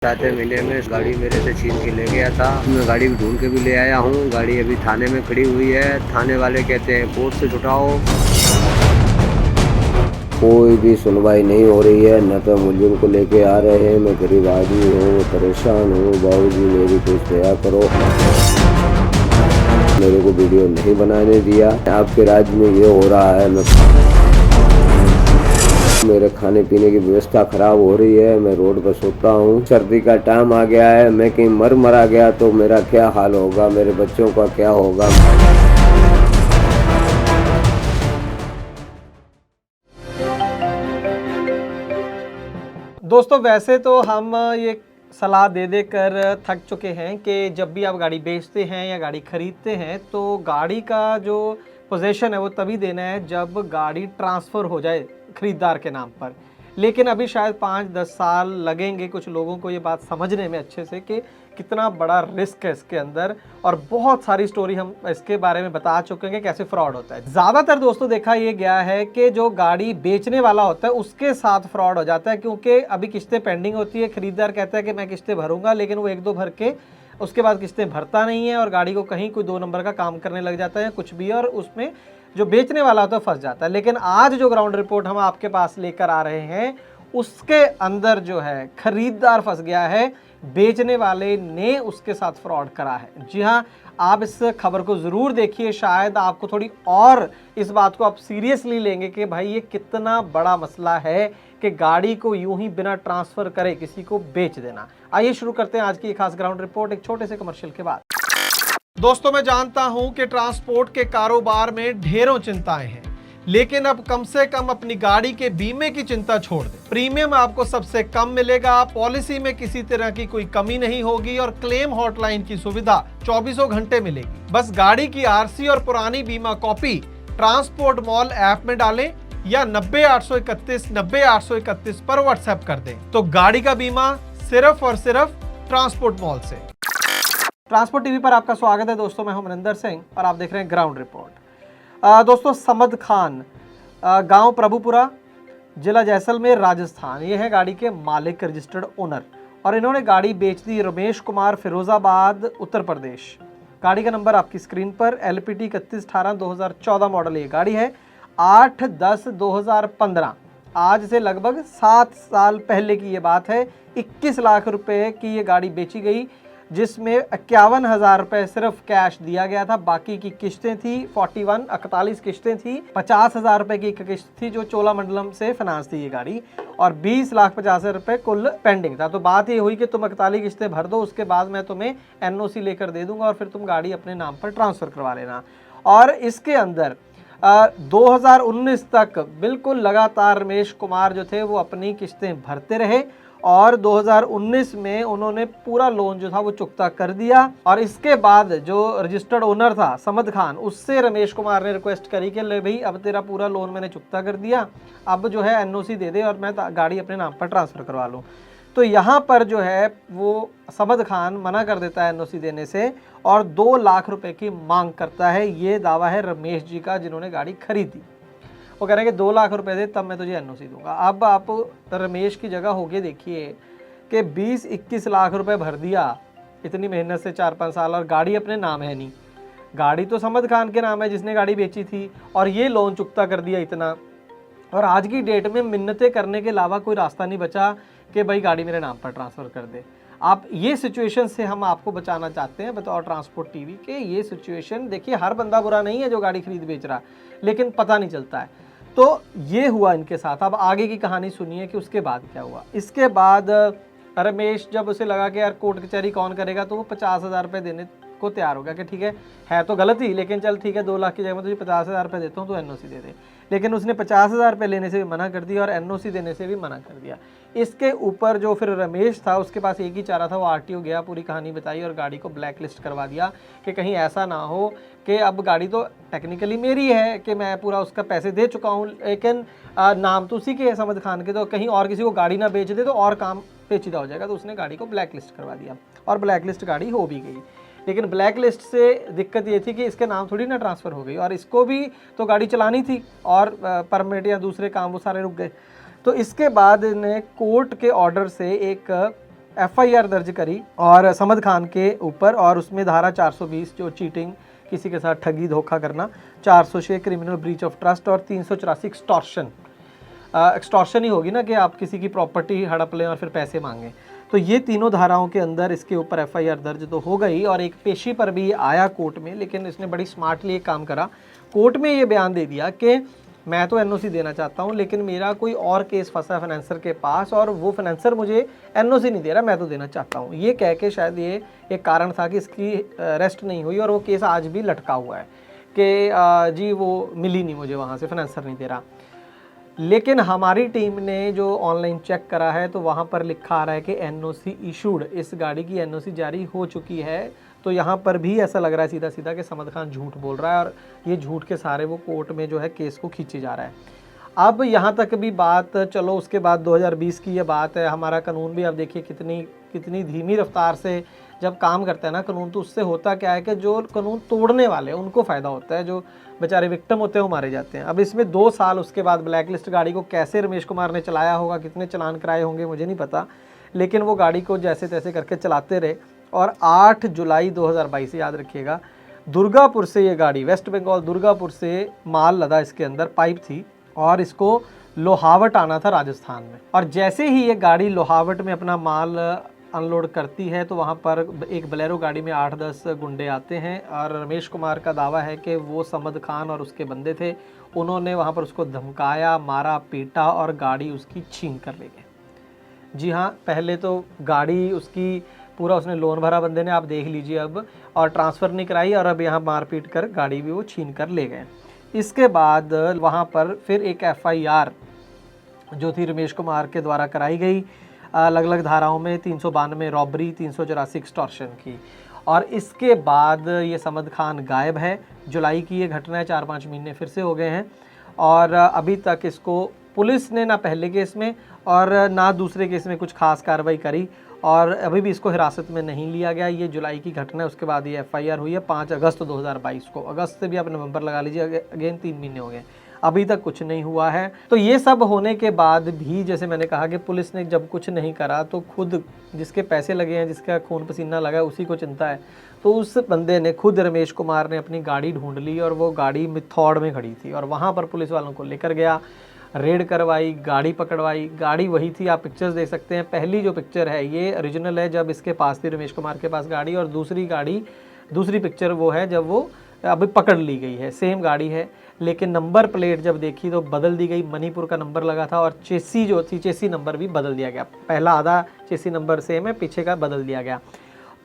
चौथे महीने में गाड़ी मेरे से छीन के ले गया था। मैं गाड़ी भी ढूंढ के भी ले आया हूँ। गाड़ी अभी थाने में खड़ी हुई है। थाने वाले कहते हैं कोर्ट से छुटाओ। कोई भी सुनवाई नहीं हो रही है, न तो मुलजिम को लेके आ रहे हैं। मैं गरीब आदमी हूँ, परेशान हूँ। बाबूजी मेरी कुछ दया करो। मेरे को वीडियो नहीं बनाने दिया। आपके राज्य में ये हो रहा है। मेरे खाने पीने की व्यवस्था खराब हो रही है। मैं रोड पर सोता हूँ। सर्दी का टाइम आ गया है। मैं कहीं मरा गया तो मेरा क्या हाल होगा, मेरे बच्चों का क्या होगा। दोस्तों वैसे तो हम ये सलाह दे दे कर थक चुके हैं कि जब भी आप गाड़ी बेचते हैं या गाड़ी खरीदते हैं तो गाड़ी का जो पोजेशन है वो तभी देना है जब गाड़ी ट्रांसफ़र हो जाए खरीदार के नाम पर। लेकिन अभी शायद 5-10 साल लगेंगे कुछ लोगों को ये बात समझने में अच्छे से कि कितना बड़ा रिस्क है इसके अंदर, और बहुत सारी स्टोरी हम इसके बारे में बता चुके हैं कैसे फ्रॉड होता है। ज़्यादातर दोस्तों देखा ये गया है कि जो गाड़ी बेचने वाला होता है उसके साथ फ्रॉड हो जाता है, क्योंकि अभी किस्तें पेंडिंग होती है। खरीदार कहता है कि मैं किस्तें भरूंगा, लेकिन वो 1-2 भर के उसके बाद किस्तें भरता नहीं है और गाड़ी को कहीं कोई 2 नंबर का काम करने लग जाता है कुछ भी, और उसमें जो बेचने वाला होता है फंस जाता है। लेकिन आज जो ग्राउंड रिपोर्ट हम आपके पास लेकर आ रहे हैं उसके अंदर जो है खरीदार फंस गया है, बेचने वाले ने उसके साथ फ्रॉड करा है। जी हाँ, आप इस खबर को ज़रूर देखिए, शायद आपको थोड़ी और इस बात को आप सीरियसली लेंगे कि भाई ये कितना बड़ा मसला है कि गाड़ी को यूं ही बिना ट्रांसफ़र करे किसी को बेच देना। आइए शुरू करते हैं आज की खास ग्राउंड रिपोर्ट एक छोटे से कमर्शियल के बाद। दोस्तों मैं जानता हूं कि ट्रांसपोर्ट के कारोबार में ढेरों चिंताएं हैं, लेकिन अब कम से कम अपनी गाड़ी के बीमे की चिंता छोड़ दें। प्रीमियम आपको सबसे कम मिलेगा, पॉलिसी में किसी तरह की कोई कमी नहीं होगी और क्लेम हॉटलाइन की सुविधा 24 घंटे मिलेगी। बस गाड़ी की आरसी और पुरानी बीमा कॉपी ट्रांसपोर्ट मॉल ऐप में डालें या 90-831-90-831 पर व्हाट्सएप कर दें, तो गाड़ी का बीमा सिर्फ और सिर्फ ट्रांसपोर्ट मॉल से। ट्रांसपोर्ट टीवी पर आपका स्वागत है दोस्तों, मैं हूं मनिंदर सिंह और आप देख रहे हैं ग्राउंड रिपोर्ट। दोस्तों समद खान, गांव प्रभुपुरा, जिला जैसलमेर, राजस्थान, ये है गाड़ी के मालिक, रजिस्टर्ड ओनर, और इन्होंने गाड़ी बेच दी रमेश कुमार, फिरोजाबाद, उत्तर प्रदेश। गाड़ी का नंबर आपकी स्क्रीन पर, LPT 3118 2014 मॉडल ये गाड़ी है। 8/10/2015, आज से लगभग 7 साल पहले की ये बात है। 21 लाख रुपए की ये गाड़ी बेची गई, जिसमें 51,000 रुपये सिर्फ कैश दिया गया था। बाकी की किस्तें थी 41 किस्तें थी। 50,000 रुपये की एक किस्त थी जो चोलामंडलम से फाइनेंस थी ये गाड़ी, और 20,50,000 रुपये कुल पेंडिंग था। तो बात ये हुई कि तुम 41 किस्तें भर दो, उसके बाद मैं तुम्हें NOC लेकर दे दूंगा और फिर तुम गाड़ी अपने नाम पर ट्रांसफ़र करवा लेना। और इसके अंदर 2019 तक बिल्कुल लगातार रमेश कुमार जो थे वो अपनी किस्तें भरते रहे, और 2019 में उन्होंने पूरा लोन जो था वो चुकता कर दिया। और इसके बाद जो रजिस्टर्ड ओनर था समद खान, उससे रमेश कुमार ने रिक्वेस्ट करी कि ले भाई अब तेरा पूरा लोन मैंने चुकता कर दिया, अब जो है NOC दे दे और मैं गाड़ी अपने नाम पर ट्रांसफ़र करवा लूँ। तो यहाँ पर जो है वो समद खान मना कर देता है NOC देने से और 2 लाख रुपए की मांग करता है। ये दावा है रमेश जी का जिन्होंने गाड़ी खरीदी। वो कह रहे हैं कि 2 लाख रुपए दे तब मैं तुझे NOC दूंगा। अब आप रमेश की जगह होके देखिए कि 20-21 लाख रुपए भर दिया इतनी मेहनत से 4-5 साल, और गाड़ी अपने नाम है नहीं। गाड़ी तो समद खान के नाम है जिसने गाड़ी बेची थी, और ये लोन चुकता कर दिया इतना। और आज की डेट में मिन्नतें करने के अलावा कोई रास्ता नहीं बचा कि भाई गाड़ी मेरे नाम पर ट्रांसफ़र कर दे। आप ये सिचुएशन से हम आपको बचाना चाहते हैं बतौर ट्रांसपोर्ट टीवी के। ये सिचुएशन देखिए, हर बंदा बुरा नहीं है जो गाड़ी खरीद बेच रहा, लेकिन पता नहीं चलता है। तो ये हुआ इनके साथ। अब आगे की कहानी सुनिए कि उसके बाद क्या हुआ। इसके बाद रमेश जब उसे लगा कि यार कोर्ट कचहरी कौन करेगा, तो वो 50,000 रुपये देने को तैयार हो गया कि ठीक है तो गलत ही, लेकिन चल ठीक है 2 लाख की जगह मैं तुझे 50,000 रुपये देता हूँ, तो NOC दे दे। लेकिन उसने 50,000 रुपये लेने से भी मना कर दिया और NOC देने से भी मना कर दिया। इसके ऊपर जो फिर रमेश था उसके पास एक ही चारा था, वो RTO गया, पूरी कहानी बताई और गाड़ी को ब्लैक लिस्ट करवा दिया कि कहीं ऐसा ना हो कि अब गाड़ी तो टेक्निकली मेरी है कि मैं पूरा उसका पैसे दे चुका हूँ, लेकिन नाम तो उसी के है समद खान के, तो कहीं और किसी को गाड़ी ना बेच दे तो और काम पेचीदा हो जाएगा। तो उसने गाड़ी को ब्लैक लिस्ट करवा दिया और ब्लैक लिस्ट गाड़ी हो भी गई। लेकिन ब्लैक लिस्ट से दिक्कत ये थी कि इसके नाम थोड़ी ना ट्रांसफ़र हो गई, और इसको भी तो गाड़ी चलानी थी और परमिट या दूसरे काम वो सारे रुक गए। तो इसके बाद इन्हें कोर्ट के ऑर्डर से एक एफआईआर दर्ज करी और समद खान के ऊपर, और उसमें धारा 420 जो चीटिंग, किसी के साथ ठगी धोखा करना, 406 क्रिमिनल ब्रीच ऑफ ट्रस्ट और 384 एक्सटॉर्शन। एक्सटॉर्शन ही होगी ना कि आप किसी की प्रॉपर्टी हड़प लें और फिर पैसे मांगें। तो ये तीनों धाराओं के अंदर इसके ऊपर एफआईआर दर्ज तो हो गई और एक पेशी पर भी आया कोर्ट में, लेकिन इसने बड़ी स्मार्टली एक काम करा। कोर्ट में ये बयान दे दिया कि मैं तो एनओसी देना चाहता हूँ, लेकिन मेरा कोई और केस फंसा है फाइनेंसर के पास और वो फाइनेंसर मुझे एनओसी नहीं दे रहा, मैं तो देना चाहता हूँ। ये कह के शायद ये एक कारण था कि इसकी अरेस्ट नहीं हुई और वो केस आज भी लटका हुआ है कि जी वो मिली नहीं मुझे, वहाँ से फाइनेंसर नहीं दे रहा। लेकिन हमारी टीम ने जो ऑनलाइन चेक करा है तो वहाँ पर लिखा आ रहा है कि एनओसी इशूड, इस गाड़ी की एनओसी जारी हो चुकी है। तो यहाँ पर भी ऐसा लग रहा है सीधा सीधा कि समद खान झूठ बोल रहा है और ये झूठ के सहारे वो कोर्ट में जो है केस को खींचे जा रहा है। अब यहाँ तक भी बात चलो, उसके बाद 2020 की ये बात है। हमारा कानून भी अब देखिए कितनी धीमी रफ्तार से जब काम करता है ना कानून, तो उससे होता क्या है कि जो कानून तोड़ने वाले हैं उनको फ़ायदा होता है, जो बेचारे विक्टिम होते हैं वो मारे जाते हैं। अब इसमें 2 साल उसके बाद ब्लैक लिस्ट गाड़ी को कैसे रमेश कुमार ने चलाया होगा, कितने चालान कराए होंगे मुझे नहीं पता, लेकिन वो गाड़ी को जैसे तैसे करके चलाते रहे। और 8 जुलाई 2022 याद रखिएगा, दुर्गापुर से ये गाड़ी, वेस्ट बंगाल दुर्गापुर से माल लदा इसके अंदर, पाइप थी और इसको लोहावट आना था राजस्थान में। और जैसे ही ये गाड़ी लोहावट में अपना माल अनलोड करती है तो वहाँ पर एक बलेरो गाड़ी में 8-10 गुंडे आते हैं और रमेश कुमार का दावा है कि वो समद खान और उसके बंदे थे। उन्होंने वहाँ पर उसको धमकाया, मारा, पीटा और गाड़ी उसकी छीन कर ले गए। जी हाँ, पहले तो गाड़ी उसकी पूरा उसने लोन भरा बंदे ने, आप देख लीजिए अब, और ट्रांसफ़र नहीं कराई और अब यहाँ मारपीट कर गाड़ी भी वो छीन कर ले गए। इसके बाद वहाँ पर फिर एक एफआईआर जो थी रमेश कुमार के द्वारा कराई गई, अलग अलग धाराओं में 392 रॉबरी, 384 एक्सटॉर्शन की। और इसके बाद ये समद खान गायब है। जुलाई की ये घटना है, 4-5 महीने फिर से हो गए हैं और अभी तक इसको पुलिस ने ना पहले केस में और ना दूसरे केस में कुछ खास कार्रवाई करी और अभी भी इसको हिरासत में नहीं लिया गया। ये जुलाई की घटना है, उसके बाद ये एफआईआर हुई है 5 अगस्त 2022 को। अगस्त से भी आप नवंबर लगा लीजिए, अगेन 3 महीने हो गए, अभी तक कुछ नहीं हुआ है। तो ये सब होने के बाद भी जैसे मैंने कहा कि पुलिस ने जब कुछ नहीं करा तो खुद जिसके पैसे लगे हैं, जिसका खून पसीना लगा है, उसी को चिंता है। तो उस बंदे ने खुद, रमेश कुमार ने, अपनी गाड़ी ढूंढ ली और वो गाड़ी मिथौड़ में खड़ी थी और वहाँ पर पुलिस वालों को लेकर गया, रेड करवाई, गाड़ी पकड़वाई। गाड़ी वही थी, आप पिक्चर्स देख सकते हैं। पहली जो पिक्चर है ये ओरिजिनल है जब इसके पास थी, रमेश कुमार के पास गाड़ी, और दूसरी पिक्चर वो है जब वो अभी पकड़ ली गई है। सेम गाड़ी है लेकिन नंबर प्लेट जब देखी तो बदल दी गई, मणिपुर का नंबर लगा था और चेसी जो थी, चेसी नंबर भी बदल दिया गया। पहला आधा चेसी नंबर सेम है, पीछे का बदल दिया गया।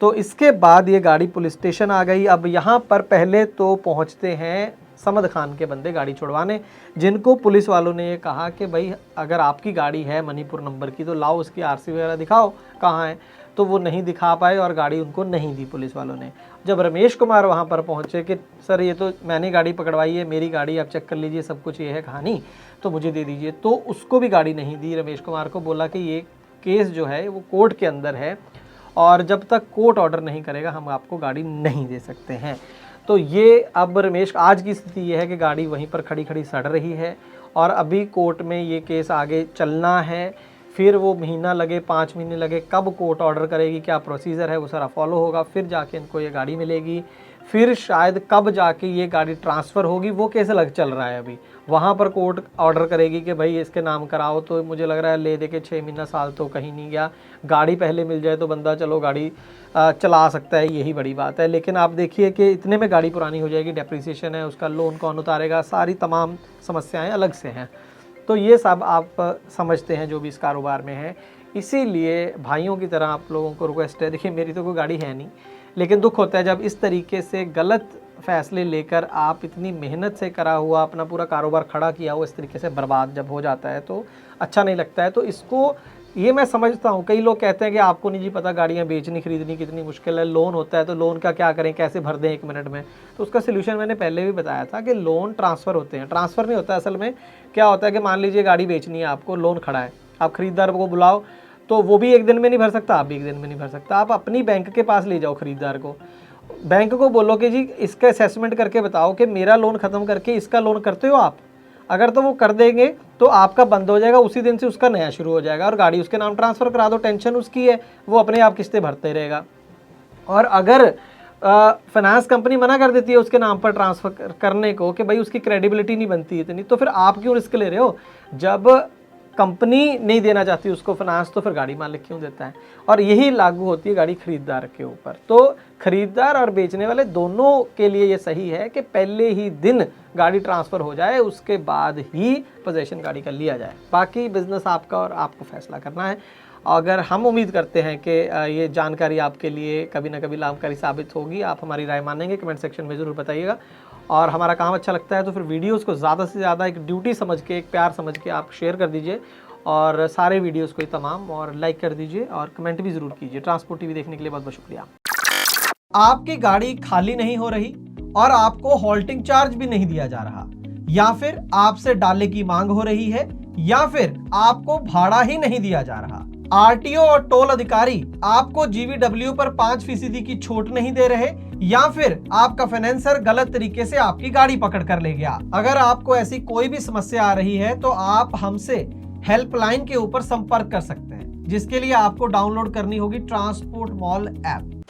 तो इसके बाद ये गाड़ी पुलिस स्टेशन आ गई। अब यहाँ पर पहले तो पहुँचते हैं समद खान के बंदे गाड़ी छुड़वाने, जिनको पुलिस वालों ने ये कहा कि भाई अगर आपकी गाड़ी है मणिपुर नंबर की तो लाओ, उसकी आरसी वगैरह दिखाओ कहाँ है। तो वो नहीं दिखा पाए और गाड़ी उनको नहीं दी पुलिस वालों ने। जब रमेश कुमार वहाँ पर पहुँचे कि सर ये तो मैंने गाड़ी पकड़वाई है, मेरी गाड़ी, आप चेक कर लीजिए, सब कुछ ये है कहानी, तो मुझे दे दीजिए, तो उसको भी गाड़ी नहीं दी। रमेश कुमार को बोला कि ये केस जो है वो कोर्ट के अंदर है और जब तक कोर्ट ऑर्डर नहीं करेगा हम आपको गाड़ी नहीं दे सकते हैं। तो ये अब रमेश, आज की स्थिति ये है कि गाड़ी वहीं पर खड़ी खड़ी सड़ रही है और अभी कोर्ट में ये केस आगे चलना है। फिर वो महीना लगे, 5 महीने लगे, कब कोर्ट ऑर्डर करेगी, क्या प्रोसीजर है वो सारा फॉलो होगा, फिर जाके इनको ये गाड़ी मिलेगी, फिर शायद कब जाके ये गाड़ी ट्रांसफ़र होगी वो केस अलग चल रहा है। अभी वहाँ पर कोर्ट ऑर्डर करेगी कि भाई इसके नाम कराओ, तो मुझे लग रहा है ले दे के 6 महीना साल तो कहीं नहीं गया। गाड़ी पहले मिल जाए तो बंदा चलो गाड़ी चला सकता है, यही बड़ी बात है। लेकिन आप देखिए कि इतने में गाड़ी पुरानी हो जाएगी, डेप्रिसिएशन है, उसका लोन कौन उतारेगा, सारी तमाम समस्याएं अलग से हैं। तो ये सब आप समझते हैं जो भी इस कारोबार में है। इसीलिए भाइयों की तरह आप लोगों को रिक्वेस्ट है, देखिए मेरी तो कोई गाड़ी है नहीं, लेकिन दुख होता है जब इस तरीके से गलत फैसले लेकर आप इतनी मेहनत से करा हुआ अपना पूरा कारोबार खड़ा किया हुआ इस तरीके से बर्बाद जब हो जाता है तो अच्छा नहीं लगता है। तो इसको, ये मैं समझता हूँ, कई लोग कहते हैं कि आपको नहीं जी पता गाड़ियाँ बेचनी खरीदनी कितनी मुश्किल है, लोन होता है तो लोन का क्या करें, कैसे भर दें 1 मिनट में। तो उसका सोल्यूशन मैंने पहले भी बताया था कि लोन ट्रांसफ़र होते हैं। ट्रांसफ़र नहीं होता, असल में क्या होता है कि मान लीजिए गाड़ी बेचनी है आपको, लोन खड़ा है, आप खरीदार को बुलाओ तो वो भी 1 दिन में नहीं भर सकता, आप भी 1 दिन में नहीं भर सकता। आप अपनी बैंक के पास ले जाओ खरीदार को, बैंक को बोलो कि जी इसका असेसमेंट करके बताओ कि मेरा लोन ख़त्म करके इसका लोन करते हो आप। अगर तो वो कर देंगे तो आपका बंद हो जाएगा, उसी दिन से उसका नया शुरू हो जाएगा और गाड़ी उसके नाम ट्रांसफ़र करा दो, टेंशन उसकी है, वो अपने आप किस्तें भरते रहेगा। और अगर फाइनेंस कंपनी मना कर देती है उसके नाम पर ट्रांसफ़र करने को कि भाई उसकी क्रेडिबिलिटी नहीं बनती इतनी, तो फिर आप क्यों रिस्क ले रहे हो? जब कंपनी नहीं देना चाहती उसको फाइनेंस, तो फिर गाड़ी मालिक क्यों देता है? और यही लागू होती है गाड़ी खरीदार के ऊपर। तो खरीदार और बेचने वाले दोनों के लिए ये सही है कि पहले ही दिन गाड़ी ट्रांसफ़र हो जाए, उसके बाद ही पोजेसन गाड़ी का लिया जाए। बाकी बिज़नेस आपका और आपको फैसला करना है। अगर हम उम्मीद करते हैं कि ये जानकारी आपके लिए कभी ना कभी लाभकारी साबित होगी। आप हमारी राय मानेंगे, कमेंट सेक्शन में ज़रूर बताइएगा। और हमारा काम अच्छा लगता है तो फिर वीडियोस को ज़्यादा से ज़्यादा एक ड्यूटी समझ के, एक प्यार समझ के आप शेयर कर दीजिए और सारे वीडियोस को तमाम और लाइक कर दीजिए और कमेंट भी ज़रूर कीजिए। ट्रांसपोर्ट टीवी देखने के लिए बहुत बहुत शुक्रिया। आपकी गाड़ी खाली नहीं हो रही और आपको हॉल्टिंग चार्ज भी नहीं दिया जा रहा, या फिर आपसे डाले की मांग हो रही है, या फिर आपको भाड़ा ही नहीं दिया जा रहा, आरटीओ और टोल अधिकारी आपको जीवीडब्ल्यू पर 5% की छूट नहीं दे रहे, या फिर आपका फाइनेंसर गलत तरीके से आपकी गाड़ी पकड़ कर ले गया। अगर आपको ऐसी कोई भी समस्या आ रही है तो आप हमसे हेल्पलाइन के ऊपर संपर्क कर सकते हैं, जिसके लिए आपको डाउनलोड करनी होगी ट्रांसपोर्ट मॉल ऐप।